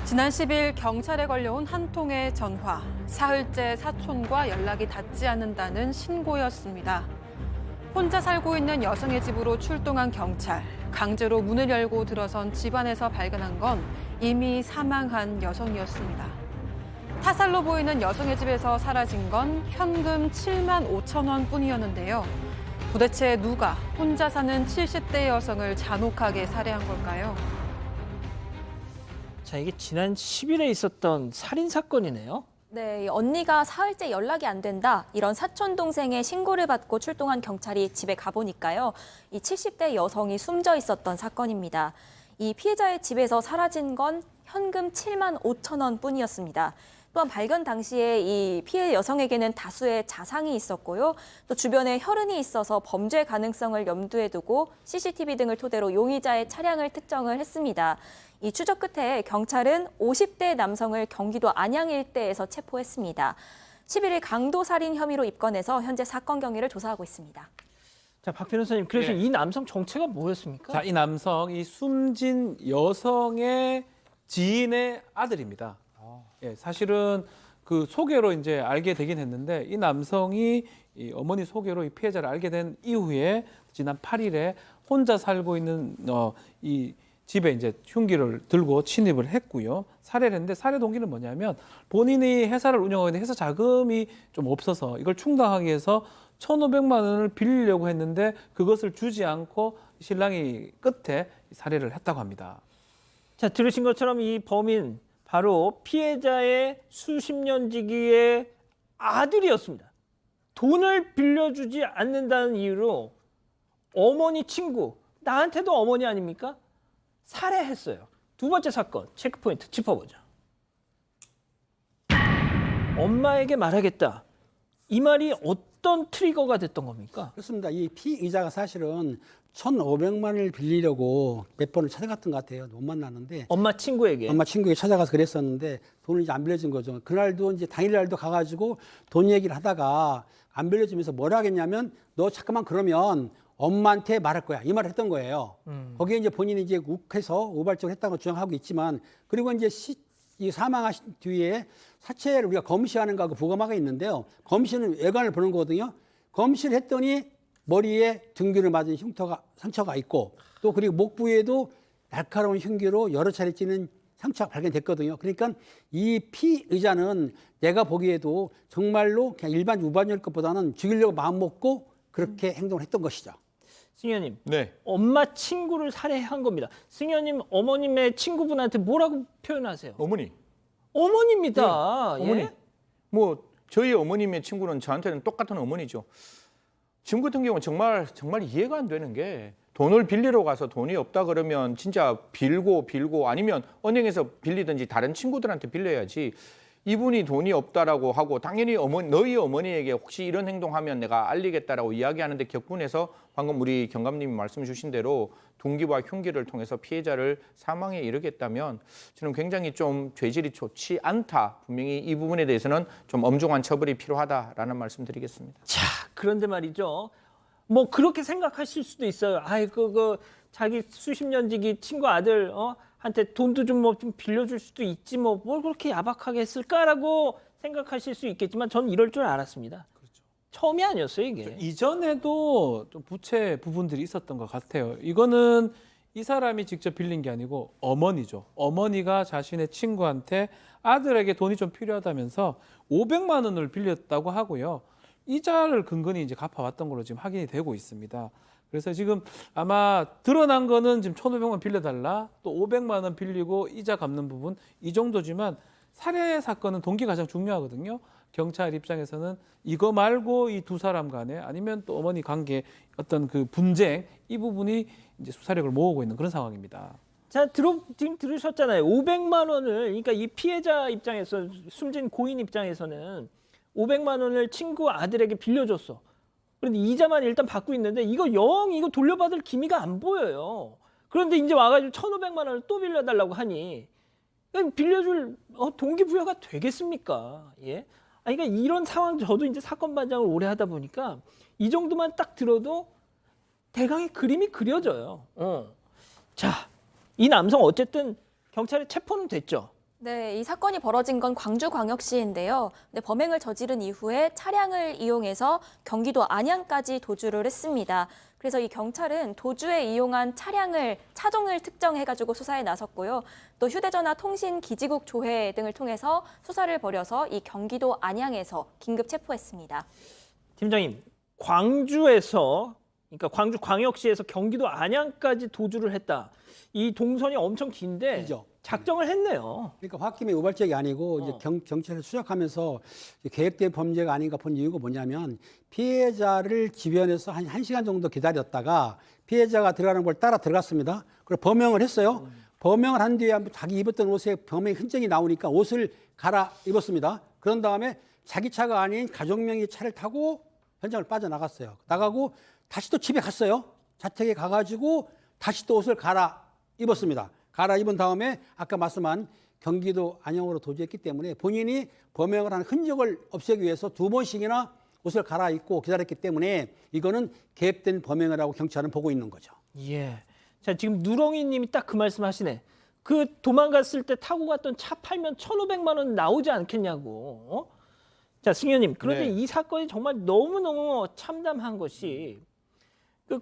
지난 10일 경찰에 걸려온 한 통의 전화. 사흘째 사촌과 연락이 닿지 않는다는 신고였습니다. 혼자 살고 있는 여성의 집으로 출동한 경찰. 강제로 문을 열고 들어선 집안에서 발견한 건 이미 사망한 여성이었습니다. 타살로 보이는 여성의 집에서 사라진 건 현금 7만 5천 원 뿐이었는데요. 도대체 누가 혼자 사는 70대 여성을 잔혹하게 살해한 걸까요? 자, 이게 지난 10일에 있었던 살인 사건이네요. 네, 언니가 사흘째 연락이 안 된다. 이런 사촌 동생의 신고를 받고 출동한 경찰이 집에 가보니까요. 이 70대 여성이 숨져 있었던 사건입니다. 이 피해자의 집에서 사라진 건 현금 7만 5천 원 뿐이었습니다. 또한 발견 당시에 이 피해 여성에게는 다수의 자상이 있었고요. 또 주변에 혈흔이 있어서 범죄 가능성을 염두에 두고 CCTV 등을 토대로 용의자의 차량을 특정을 했습니다. 이 추적 끝에 경찰은 50대 남성을 경기도 안양 일대에서 체포했습니다. 11일 강도 살인 혐의로 입건해서 현재 사건 경위를 조사하고 있습니다. 자, 박 변호사님, 그래서 네. 이 남성 정체가 뭐였습니까? 자, 이 남성, 이 숨진 여성의 지인의 아들입니다. 예, 사실은 그 소개로 이제 알게 되긴 했는데 이 남성이 이 어머니 소개로 이 피해자를 알게 된 이후에 지난 8일에 혼자 살고 있는 이 집에 이제 흉기를 들고 침입을 했고요. 살해를 했는데 살해 동기는 뭐냐면 본인이 회사를 운영하고 있는 회사 자금이 좀 없어서 이걸 충당하기 위해서 1,500만 원을 빌리려고 했는데 그것을 주지 않고 신랑이 끝에 살해를 했다고 합니다. 자, 들으신 것처럼 이 범인 바로 피해자의 수십 년 지기의 아들이었습니다. 돈을 빌려주지 않는다는 이유로 어머니 친구, 나한테도 어머니 아닙니까? 살해했어요. 두 번째 사건, 체크포인트 짚어보죠. 엄마에게 말하겠다. 이 말이 어떤 트리거가 됐던 겁니까? 그렇습니다. 이 피의자가 사실은 1,500만 원을 빌리려고 몇 번을 찾아갔던 것 같아요. 못 만났는데 엄마 친구에게. 엄마 친구에게 찾아가서 그랬었는데 돈을 이제 안 빌려준 거죠. 그날도 이제 당일날도 가가지고 돈 얘기를 하다가 안 빌려주면서 뭐라 하겠냐면 너 잠깐만 그러면 엄마한테 말할 거야. 이 말을 했던 거예요. 거기에 이제 본인이 이제 욱해서 우발적으로 했다고 주장하고 있지만 그리고 이제 이 사망하신 뒤에 사체를 우리가 검시하는 거하고 부검하가 있는데요. 검시는 외관을 보는 거거든요. 검시를 했더니 머리에 등기를 맞은 상처가 있고 또 그리고 목 부위에도 날카로운 흉기로 여러 차례 찌는 상처가 발견됐거든요. 그러니까 이 피의자는 내가 보기에도 정말로 그냥 일반 유반일 것보다는 죽이려고 마음먹고 그렇게 행동을 했던 것이죠. 승현님, 네. 엄마 친구를 살해한 겁니다. 승현님, 어머님의 친구분한테 뭐라고 표현하세요? 어머니. 어머니입니다. 어머니. 예? 뭐 저희 어머님의 친구는 저한테는 똑같은 어머니죠. 지금 같은 경우는 정말 이해가 안 되는 게 돈을 빌리러 가서 돈이 없다 그러면 진짜 빌고 아니면 은행에서 빌리든지 다른 친구들한테 빌려야지. 이분이 돈이 없다라고 하고 당연히 너희 어머니에게 혹시 이런 행동하면 내가 알리겠다라고 이야기하는데 격분해서 방금 우리 경감님이 말씀 주신 대로 동기와 흉기를 통해서 피해자를 사망에 이르겠다면 저는 굉장히 좀 죄질이 좋지 않다. 분명히 이 부분에 대해서는 좀 엄중한 처벌이 필요하다라는 말씀드리겠습니다. 자, 그런데 말이죠. 뭐 그렇게 생각하실 수도 있어요. 아이고, 자기 수십 년 지기 친구 아들 한테 돈도 좀 뭐 좀 빌려줄 수도 있지 뭐 뭘 그렇게 야박하게 했을까라고 생각하실 수 있겠지만 전 이럴 줄 알았습니다. 그렇죠. 처음이 아니었어요 이게. 이전에도 좀 부채 부분들이 있었던 것 같아요. 이거는 이 사람이 직접 빌린 게 아니고 어머니죠. 어머니가 자신의 친구한테 아들에게 돈이 좀 필요하다면서 500만 원을 빌렸다고 하고요. 이자를 근근히 이제 갚아왔던 걸로 지금 확인이 되고 있습니다. 그래서 지금 아마 드러난 거는 지금 1,500만 빌려달라, 또 500만 원 빌리고 이자 갚는 부분 이 정도지만 살해 사건은 동기가 가장 중요하거든요. 경찰 입장에서는 이거 말고 이 두 사람 간에 아니면 또 어머니 관계 어떤 그 분쟁 이 부분이 이제 수사력을 모으고 있는 그런 상황입니다. 자, 지금 들으셨잖아요. 500만 원을 그러니까 이 피해자 입장에서 숨진 고인 입장에서는 500만 원을 친구 아들에게 빌려줬어. 그런데 이자만 일단 받고 있는데 이거 돌려받을 기미가 안 보여요. 그런데 이제 와가지고 1,500만 원을 또 빌려달라고 하니 빌려줄 동기부여가 되겠습니까? 예? 그러니까 이런 상황 저도 이제 사건 반장을 오래 하다 보니까 이 정도만 딱 들어도 대강의 그림이 그려져요. 자, 이 남성 어쨌든 경찰에 체포는 됐죠. 네, 이 사건이 벌어진 건 광주광역시인데요. 근데 범행을 저지른 이후에 차량을 이용해서 경기도 안양까지 도주를 했습니다. 그래서 이 경찰은 도주에 이용한 차종을 특정해가지고 수사에 나섰고요. 또 휴대전화 통신기지국 조회 등을 통해서 수사를 벌여서 이 경기도 안양에서 긴급 체포했습니다. 팀장님, 광주에서 그러니까 광주광역시에서 경기도 안양까지 도주를 했다. 이 동선이 엄청 긴데 길죠. 작정을 했네요. 그러니까 홧김에 우발적이 아니고 이제 경찰을 수색하면서 계획된 범죄가 아닌가 본 이유가 뭐냐면 피해자를 지변에서 한 1시간 정도 기다렸다가 피해자가 들어가는 걸 따라 들어갔습니다. 그리고 범행을 했어요. 범행을 한 뒤에 자기 입었던 옷에 범행 흔적이 나오니까 옷을 갈아 입었습니다. 그런 다음에 자기 차가 아닌 가족명의 차를 타고 현장을 빠져나갔어요. 나가고 다시 또 집에 갔어요. 자택에 가가지고 다시 또 옷을 갈아 입었습니다. 갈아입은 다음에 아까 말씀한 경기도 안양으로 도주했기 때문에 본인이 범행을 한 흔적을 없애기 위해서 2번씩이나 옷을 갈아입고 기다렸기 때문에 이거는 계획된 범행을 하고 경찰은 보고 있는 거죠. 예. 자, 지금 누렁이 님이 딱 그 말씀 하시네. 그 도망갔을 때 타고 갔던 차 팔면 1,500만 원 나오지 않겠냐고. 자, 승현님. 그런데 네. 이 사건이 정말 너무너무 참담한 것이 그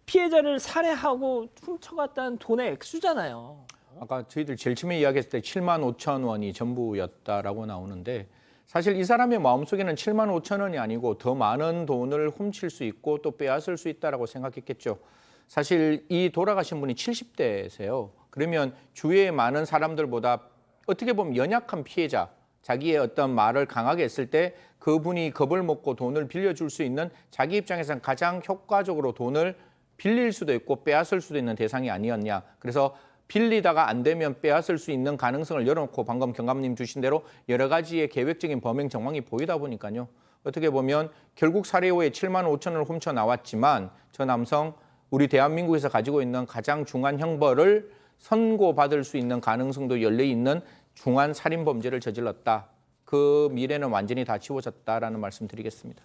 피해자를 살해하고 훔쳐갔다는 돈의 액수잖아요. 아까 저희들 제일 처음에 이야기했을 때 7만 5천 원이 전부였다라고 나오는데 사실 이 사람의 마음속에는 7만 5천 원이 아니고 더 많은 돈을 훔칠 수 있고 또 빼앗을 수 있다라고 생각했겠죠. 사실 이 돌아가신 분이 70대세요. 그러면 주위에 많은 사람들보다 어떻게 보면 연약한 피해자, 자기의 어떤 말을 강하게 했을 때 그분이 겁을 먹고 돈을 빌려줄 수 있는 자기 입장에서는 가장 효과적으로 돈을 빌릴 수도 있고 빼앗을 수도 있는 대상이 아니었냐. 그래서 빌리다가 안 되면 빼앗을 수 있는 가능성을 열어놓고 방금 경감님 주신 대로 여러 가지의 계획적인 범행 정황이 보이다 보니까요. 어떻게 보면 결국 살해 후에 7만 5천 원을 훔쳐 나왔지만 저 남성 우리 대한민국에서 가지고 있는 가장 중한 형벌을 선고받을 수 있는 가능성도 열려 있는 중한 살인 범죄를 저질렀다. 그 미래는 완전히 다 지워졌다라는 말씀 드리겠습니다.